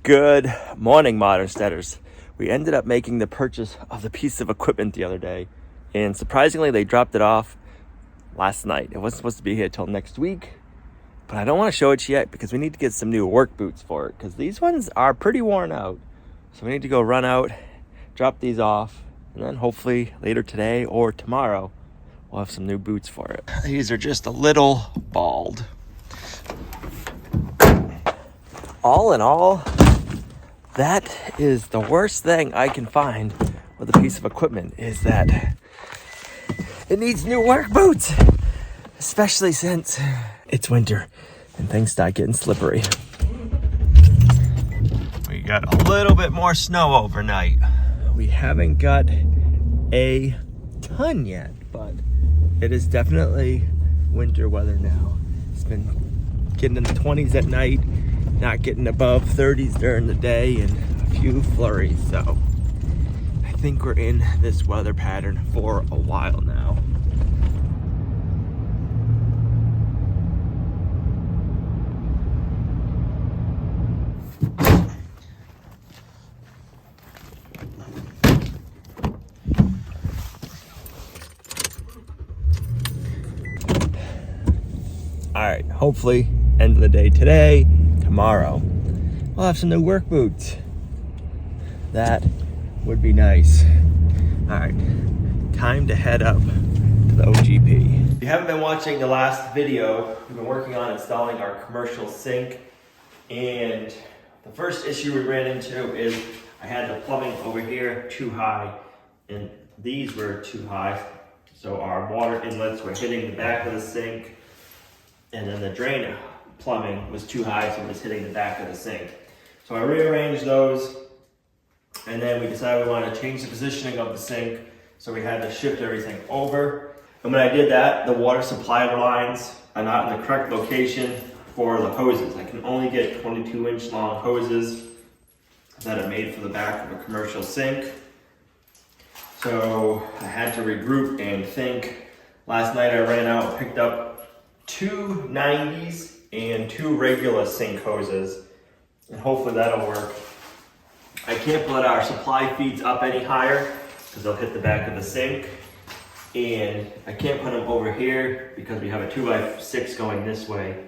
Good morning, Modern Steaders. We ended up making the purchase of the piece of equipment the other day, and surprisingly, they dropped it off last night. It wasn't supposed to be here till next week, but I don't want to show it yet because we need to get some new work boots for it because these ones are pretty worn out. So we need to go run out, drop these off, and then hopefully later today or tomorrow, we'll have some new boots for it. These are just a little bald. All in all, that is the worst thing I can find with a piece of equipment is that it needs new work boots, especially since it's winter and things start getting slippery. We got a little bit more snow overnight. We haven't got a ton yet, but it is definitely winter weather now. It's been getting in the 20s at night, not getting above 30s during the day, and a few flurries. So I think we're in this weather pattern for a while now. All right, hopefully end of the day today, tomorrow, we'll have some new work boots. That would be nice. All right, time to head up to the OGP. If you haven't been watching the last video, we've been working on installing our commercial sink. And the first issue we ran into is I had the plumbing over here too high and these were too high. So our water inlets were hitting the back of the sink, and then the drain plumbing was too high, so it was hitting the back of the sink. So I rearranged those, and then we decided we wanted to change the positioning of the sink, so we had to shift everything over. And when I did that, the water supply lines are not in the correct location for the hoses. I can only get 22-inch long hoses that are made for the back of a commercial sink. So I had to regroup and think. Last night I ran out and picked up two 90s and two regular sink hoses, and hopefully that'll work. I can't put our supply feeds up any higher because they'll hit the back of the sink, and I can't put them over here because we have a 2x6 going this way,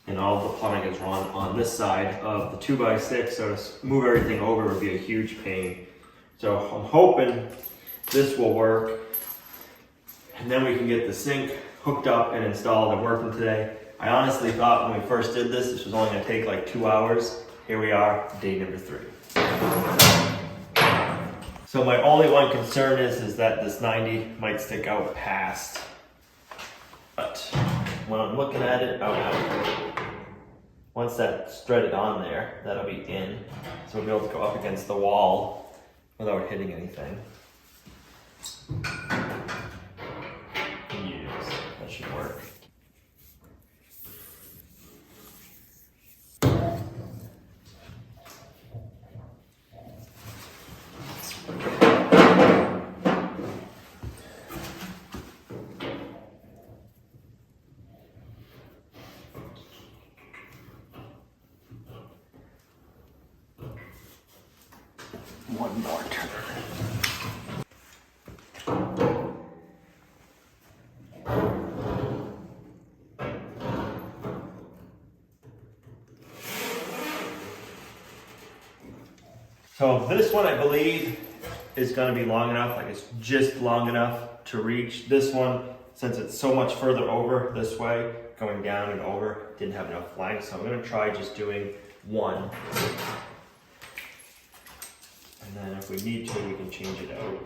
and all the plumbing is run on this side of the 2x6, so to move everything over would be a huge pain. So I'm hoping this will work, and then we can get the sink hooked up and installed and working today. I honestly thought when we first did this was only gonna take like 2 hours. Here we are, day number 3. So my only one concern is that this 90 might stick out past. But when I'm looking at it, once that's threaded on there, that'll be in. So we'll be able to go up against the wall without hitting anything. That should work. One more turn. So this one, I believe, is going to be long enough, like it's just long enough to reach. This one, since it's so much further over this way, going down and over, didn't have enough length, so I'm going to try just doing one. And then if we need to, we can change it out.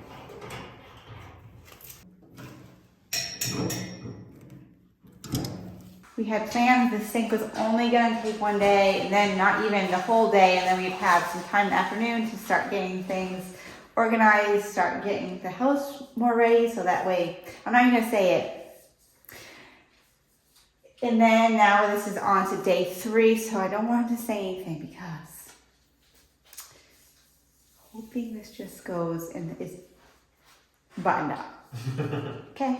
We had planned the sink was only going to take one day, and then not even the whole day, and then we'd have some time in the afternoon to start getting things organized, start getting the house more ready, so that way, I'm not even going to say it. And then now this is on to day 3, so I don't want him to say anything because hoping this just goes and is buttoned up. Okay.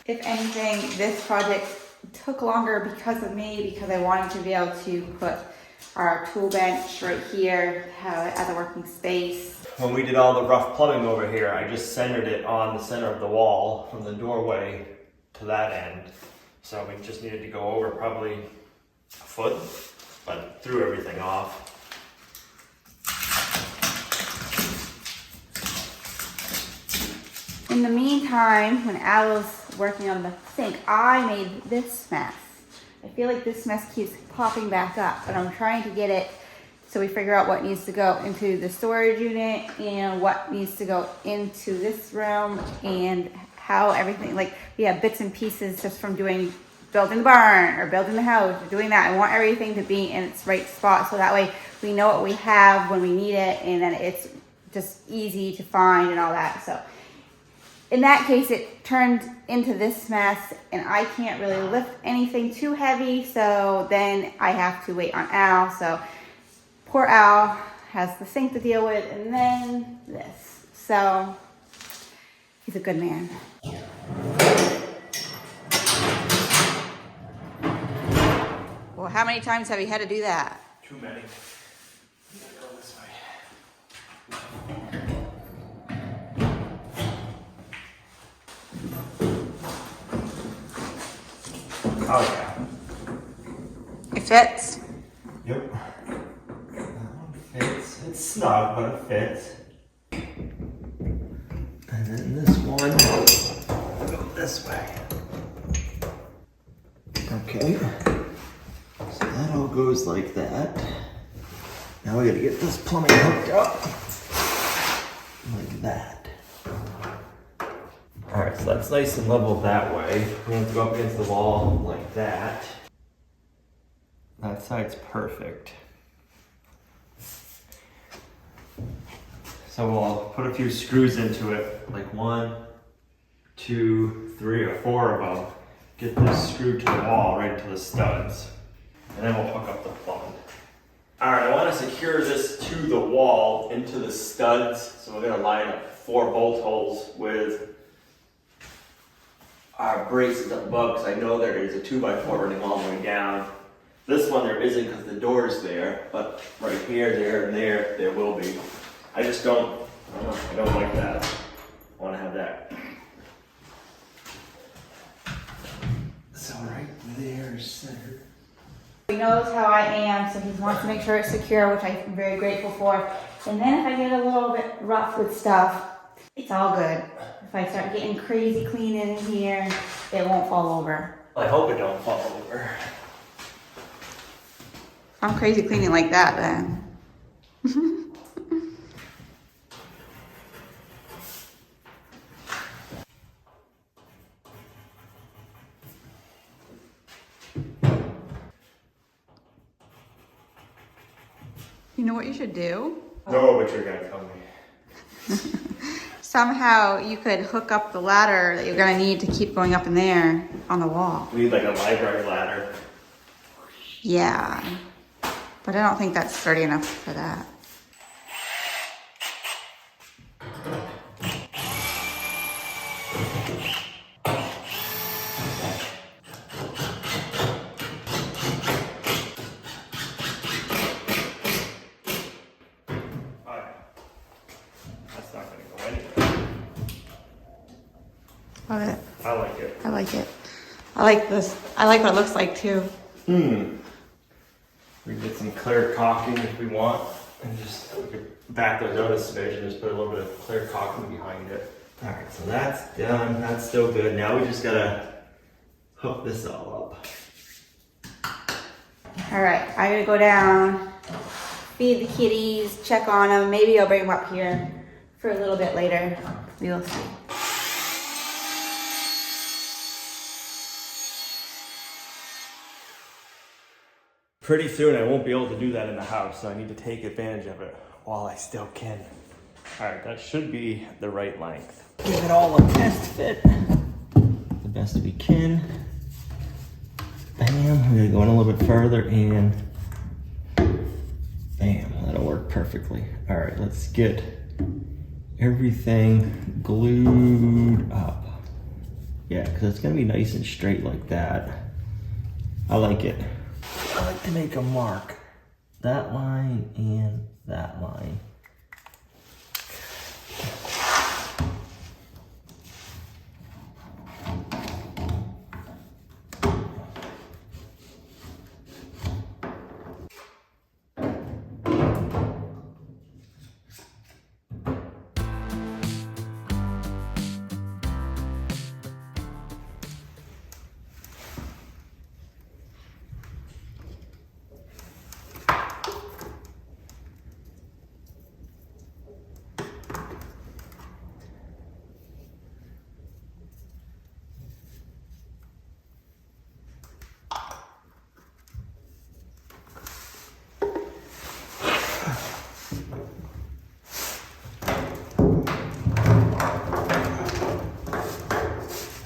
If anything, this project took longer because of me, because I wanted to be able to put our tool bench right here, have it as a working space. When we did all the rough plumbing over here, I just centered it on the center of the wall from the doorway to that end. So we just needed to go over probably a foot, but threw everything off. In the meantime, when Al was working on the sink, I made this mess. I feel like this mess keeps popping back up, but I'm trying to get it so we figure out what needs to go into the storage unit and what needs to go into this room and how everything, like we have bits and pieces just from building the barn or building the house or doing that. I want everything to be in its right spot so that way we know what we have when we need it and then it's just easy to find and all that. So in that case, it turned into this mess and I can't really lift anything too heavy. So then I have to wait on Al. So poor Al has the sink to deal with and then this. So he's a good man. Well, how many times have you had to do that? Too many. Go this way. Oh yeah. It fits? Yep. That one fits. It's snug, but it fits. And then this one will go this way. Okay. So that all goes like that. Now we gotta get this plumbing hooked up. Like that. Alright, so that's nice and level that way. We have to go up against the wall like that. That side's perfect. So we'll put a few screws into it, like 1, 2, 3, or 4 of them. Get this screwed to the wall right into the studs. And then we'll hook up the plumbing. Alright, I want to secure this to the wall into the studs. So we're going to line up 4 bolt holes with our braces up above because I know there is a 2x4 running all the way down. This one there isn't because the door's there, but right here, there, and there will be. I just don't like that. I want to have that. So right there is centered. He knows how I am, so he wants to make sure it's secure, which I'm very grateful for. And then if I get a little bit rough with stuff, it's all good. If I start getting crazy cleaning in here, it won't fall over. I hope it don't fall over. I'm crazy cleaning like that then. You know what you should do? No, but you're gonna tell me. Somehow you could hook up the ladder that you're gonna need to keep going up in there on the wall. We need like a library ladder. Yeah, but I don't think that's sturdy enough for that. Love it. I like it. I like it. I like this. I like what it looks like too. We can get some clear caulking if we want, and just we could back those out a smidge and just put a little bit of clear caulking behind it. All right, so that's done. That's still good. Now we just gotta hook this all up. All right, I gotta go down, feed the kitties, check on them. Maybe I'll bring them up here for a little bit later. We will see. Pretty soon I won't be able to do that in the house, so I need to take advantage of it while I still can. All right, that should be the right length. Give it all a test fit the best we can. Bam, we're gonna go in a little bit further and bam, that'll work perfectly. All right, let's get everything glued up. Yeah, because it's gonna be nice and straight like that. I like it. I like to make a mark. That line and that line.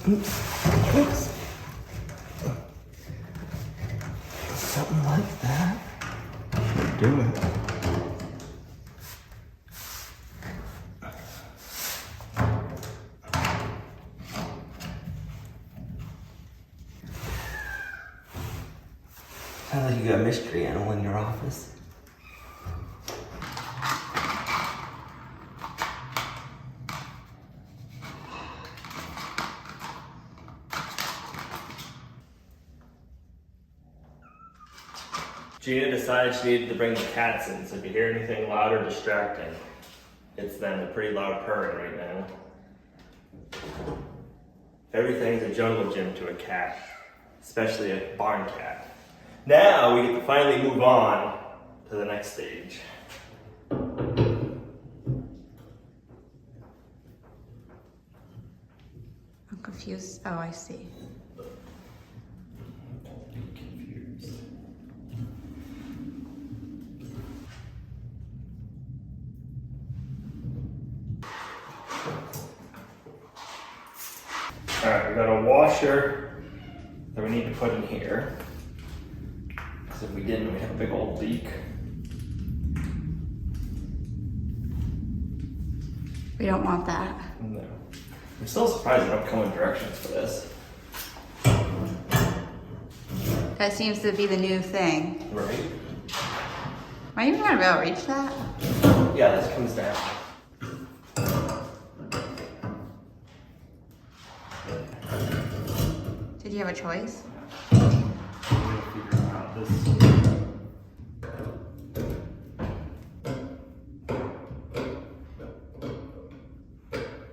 Oops. Something like that. Do it. Sounds like you got a mystery animal in your office. Gina decided she needed to bring the cats in, so if you hear anything loud or distracting, it's them. They're pretty loud purring right now. Everything's a jungle gym to a cat, especially a barn cat. Now we get to finally move on to the next stage. I'm confused. Oh, I see. Alright, we got a washer that we need to put in here. Because if we didn't, we'd have a big old leak. We don't want that. No. I'm still surprised at upcoming directions for this. That seems to be the new thing. Right? Am I even gonna be able to reach that? Yeah, this comes down. Did you have a choice? I'm gonna figure out this.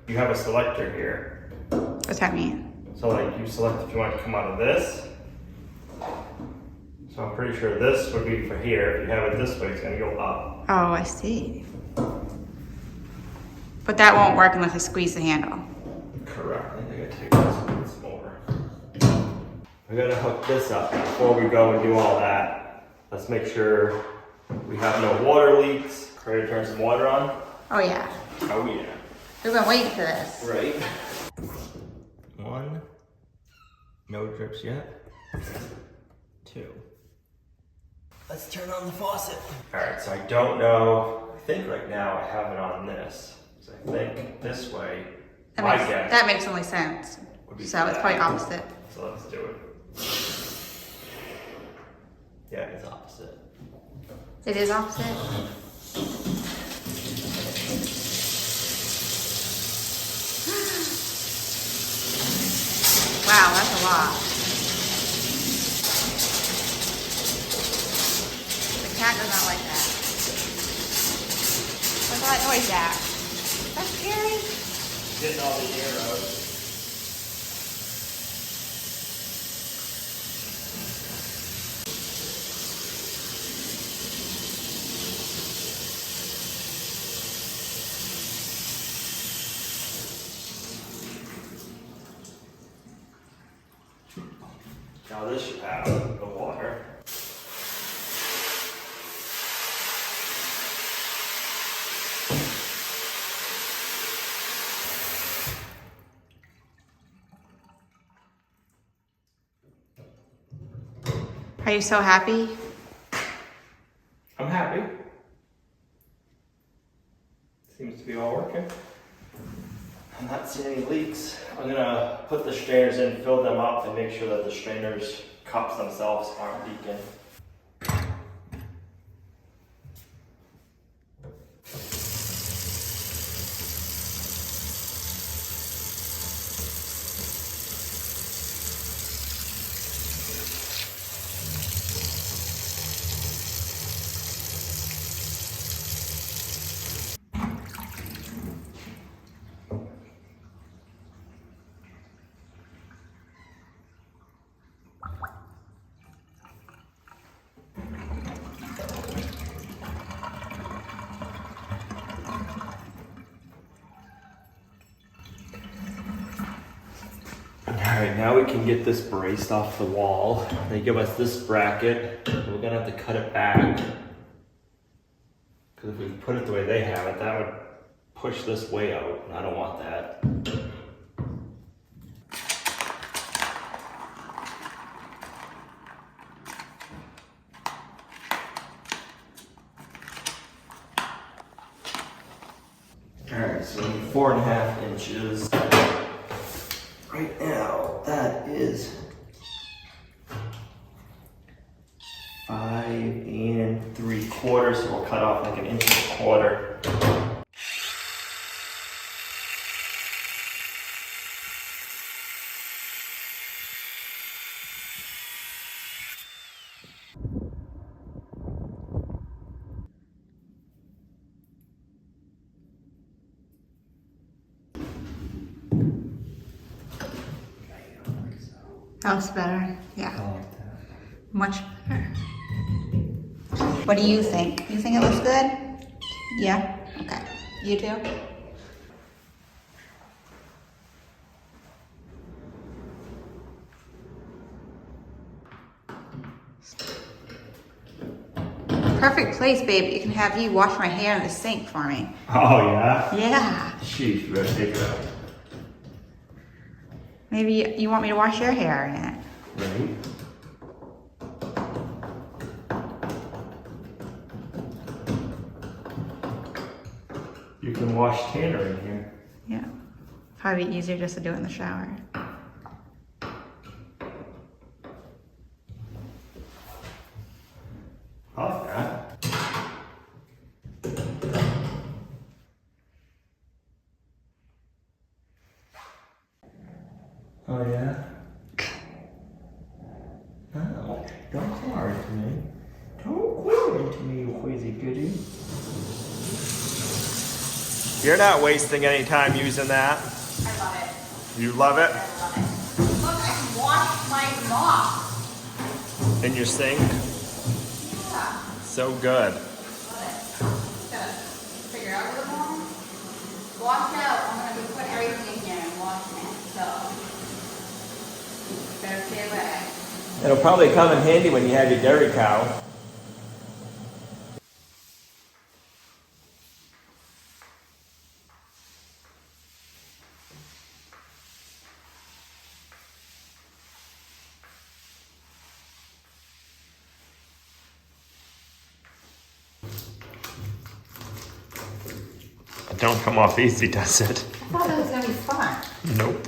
You have a selector here. What's that mean? So like you select if you want to come out of this. So I'm pretty sure this would be for here. If you have it this way, it's gonna go up. Oh, I see. But that won't work unless I squeeze the handle. Correct. I think I gotta take this one more. We gotta hook this up before we go and do all that. Let's make sure we have no water leaks. Ready to turn some water on? Oh yeah. Oh yeah. We've been waiting for this. Right. One. No drips yet. Two. Let's turn on the faucet. All right, so I don't know. I think right now I have it on this. So I think this way, That makes only sense. So it's probably opposite. So let's do it. Yeah, it's opposite. It is opposite? Wow, that's a lot. The cat does not like that. What's that noise at? That's scary. Getting all the air out. Now this should have the water. Are you so happy? I'm happy. Seems to be all working. I'm not seeing any leaks. I'm gonna put the strainers in, fill them up, and make sure that the strainers cups themselves aren't leaking. Alright, now we can get this braced off the wall. They give us this bracket. We're gonna have to cut it back. Because if we put it the way they have it, that would push this way out, and I don't want that. Alright, so 4.5 inches. Right now, that is 5 3/4, so we'll cut off like 1.25 inches. That's better. Yeah. I like that. Much better. What do you think? You think it looks good? Yeah? Okay. You too? Perfect place, babe. You can have you wash my hair in the sink for me. Oh, yeah? Yeah. Sheesh, we better take it out. Maybe you want me to wash your hair in it. Right? You can wash Tanner in here. Yeah. Probably easier just to do it in the shower. Off that. Oh yeah? Oh, don't call it to me. Don't call it to me, you crazy goody. You're not wasting any time using that. I love it. You love it? I love it. Look, I can wash my mop. In your sink? Yeah. So good. Love it. Gotta figure out a little more. Watch out. I'm gonna be putting everything in here and washing it. So better stay away. It'll probably come in handy when you have your dairy cow. It don't come off easy, does it? I thought it was gonna be fun. Nope.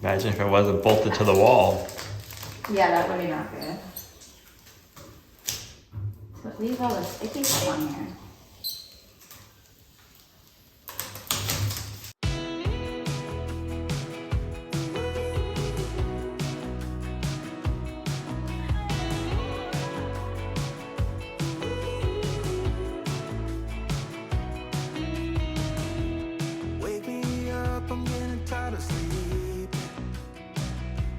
Imagine if it wasn't bolted to the wall. Yeah, that would be not good. So leave all the sticky stuff on here. Wake me up, I'm getting tired of sleep.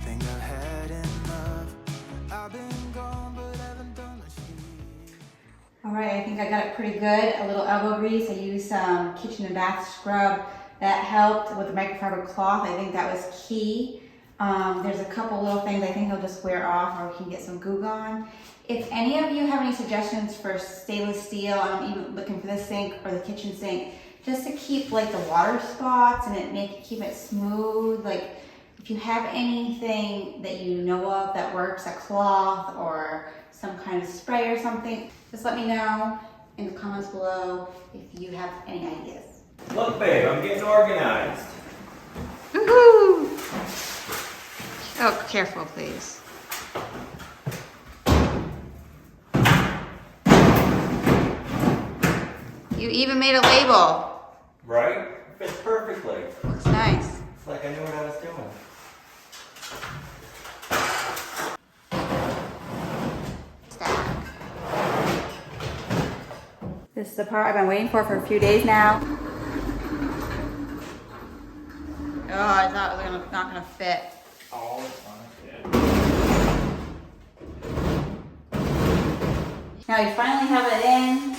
Think I've had enough. I've been gone, but haven't done a sheet. All right, I think I got it pretty good. A little elbow grease. I used some kitchen and bath scrub. That helped with the microfiber cloth. I think that was key. There's a couple little things I think he'll just wear off, or we can get some Goo Gone. If any of you have any suggestions for stainless steel, I'm even looking for the sink or the kitchen sink, just to keep like the water spots and keep it smooth. Like if you have anything that you know of that works, a cloth or some kind of spray or something, just let me know in the comments below if you have any ideas. Look, babe, I'm getting organized. Woohoo! Oh, careful, please. You even made a label. Right? Fits perfectly. Looks nice. It's like I knew what I was doing. Stack. This is the part I've been waiting for a few days now. Oh, I thought it was not gonna fit. Oh, it's fine. Now we finally have it in,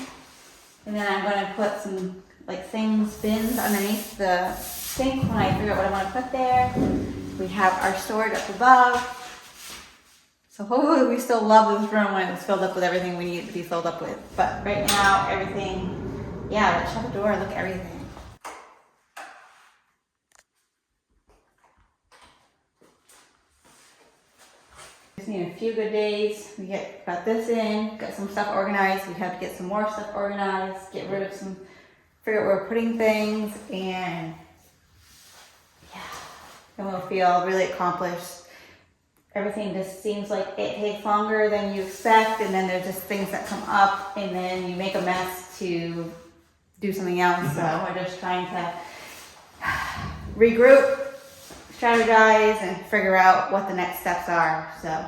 and then I'm gonna put some like bins underneath the sink when I figure out what I want to put there. We have our storage up above. So hopefully we still love this room when it's filled up with everything we need it to be filled up with. But right now, everything, yeah, let's shut the door, look at everything. Just need a few good days. We got this in, got some stuff organized. We have to get some more stuff organized, get rid of some, figure out where we're putting things, and yeah, then we'll feel really accomplished. Everything just seems like it takes longer than you expect, and then there's just things that come up, and then you make a mess to do something else. So we're just trying to regroup, strategize, and figure out what the next steps are. So,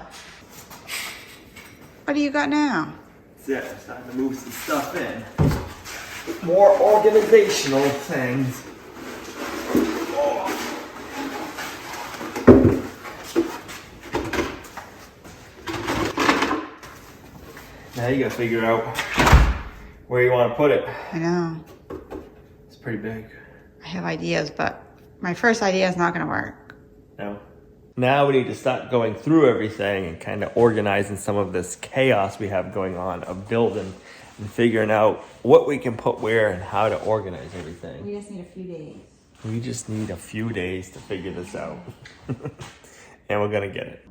what do you got now? That's it. I'm starting to move some stuff in. More organizational things. Oh. Now you gotta figure out where you want to put it. I know. It's pretty big. I have ideas, but my first idea is not going to work. No. Now we need to start going through everything and kind of organizing some of this chaos we have going on of building and figuring out what we can put where and how to organize everything. We just need a few days. We just need a few days to figure this out. And we're gonna get it.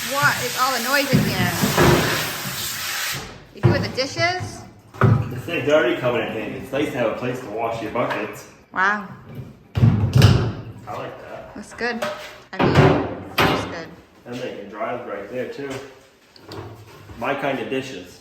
What is all the noise in here? You doing the dishes? The thing's already coming in handy. It's nice to have a place to wash your buckets. Wow, I like that. that's good. I mean, that's good. And they can dry right there too. My kind of dishes.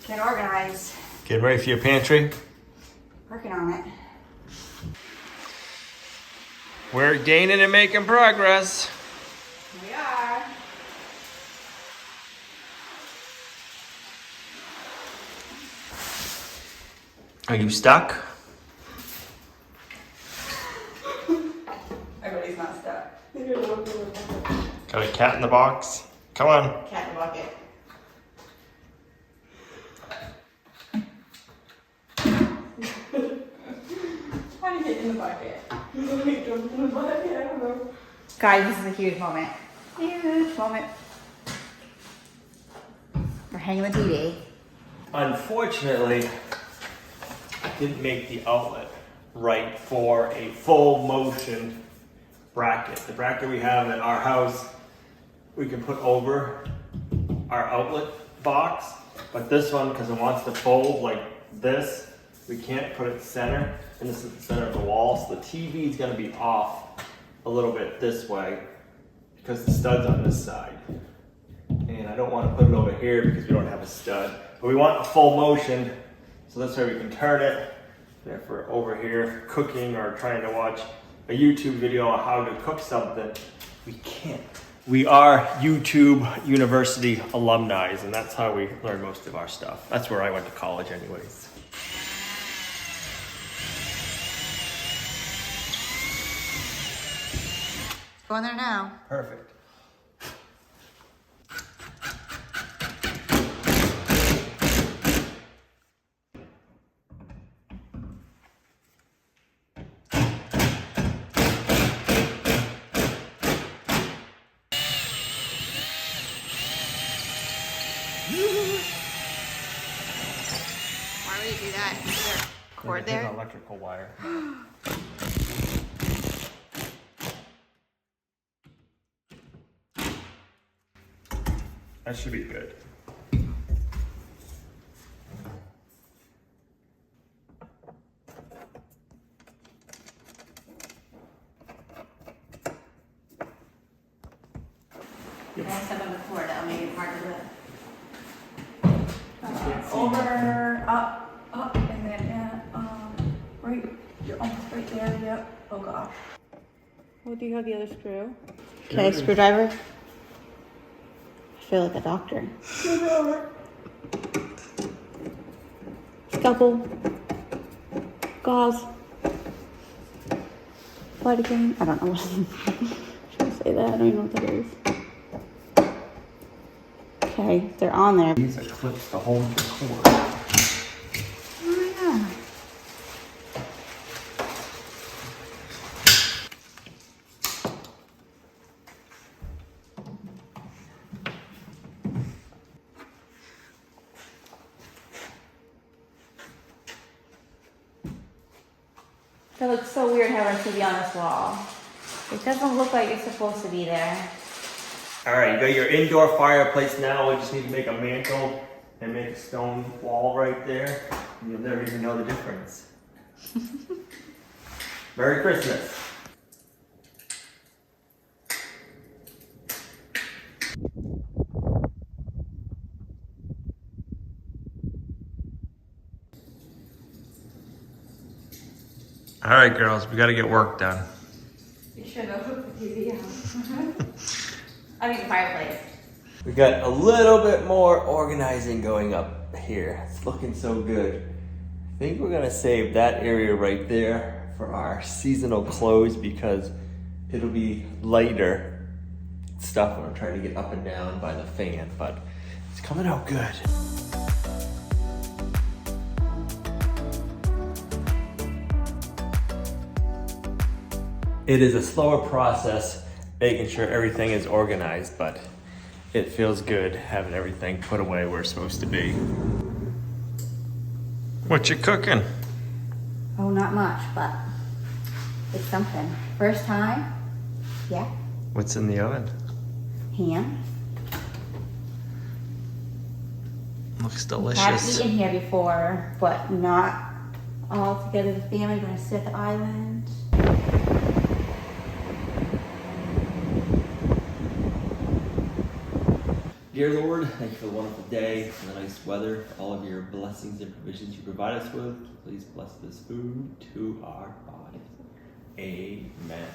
Get organized. Getting ready for your pantry? Working on it. We're gaining and making progress. We are. Are you stuck? Everybody's not stuck. Got a cat in the box? Come on. Cat in the bucket. How do you get in the bucket? Guys, this is a huge moment. Huge moment. We're hanging the TV. Unfortunately, I didn't make the outlet right for a full motion bracket. The bracket we have at our house, we can put over our outlet box, but this one, because it wants to fold like this, we can't put it center, and this is the center of the wall, so the TV is going to be off a little bit this way because the stud's on this side. And I don't want to put it over here because we don't have a stud. But we want a full motion, so that's why we can turn it. And if we're over here cooking or trying to watch a YouTube video on how to cook something, we can't. We are YouTube University alumni, and that's how we learn most of our stuff. That's where I went to college anyways. Go in there now. Perfect. Why would you do that? Is there a cord There's there? an electrical wire. That should be good. I step on the floor, that'll make it hard to lift. Over, up, and then, right, you're almost right there, yep. Oh gosh. Oh, do you have the other screw? Okay, screwdriver. I feel like a doctor. Screwdriver. Scalpel. Gauze. Lidocaine. I don't know what should I say that? I don't even know what that is. Okay, they're on there. Use a clips to hold the cord. Oh yeah. That looks so weird having a TV on this wall. It doesn't look like it's supposed to be there. All right, you got your indoor fireplace now. We just need to make a mantle and make a stone wall right there. And you'll never even know the difference. Merry Christmas. All right, girls, we got to get work done. You should have hooked the TV on. I mean, the fireplace. We got a little bit more organizing going up here. It's looking so good. I think we're gonna save that area right there for our seasonal clothes because it'll be lighter stuff when I'm trying to get up and down by the fan, but it's coming out good. It is a slower process making sure everything is organized, but it feels good having everything put away where it's supposed to be. What you cooking? Oh, not much, but it's something. First time? Yeah. What's in the oven? Ham. Looks I've delicious. eaten here before, but not all together with the family. We're gonna sit at the island. Dear Lord, thank you for the wonderful day, for the nice weather, for all of your blessings and provisions you provide us with. Please bless this food to our bodies. Amen.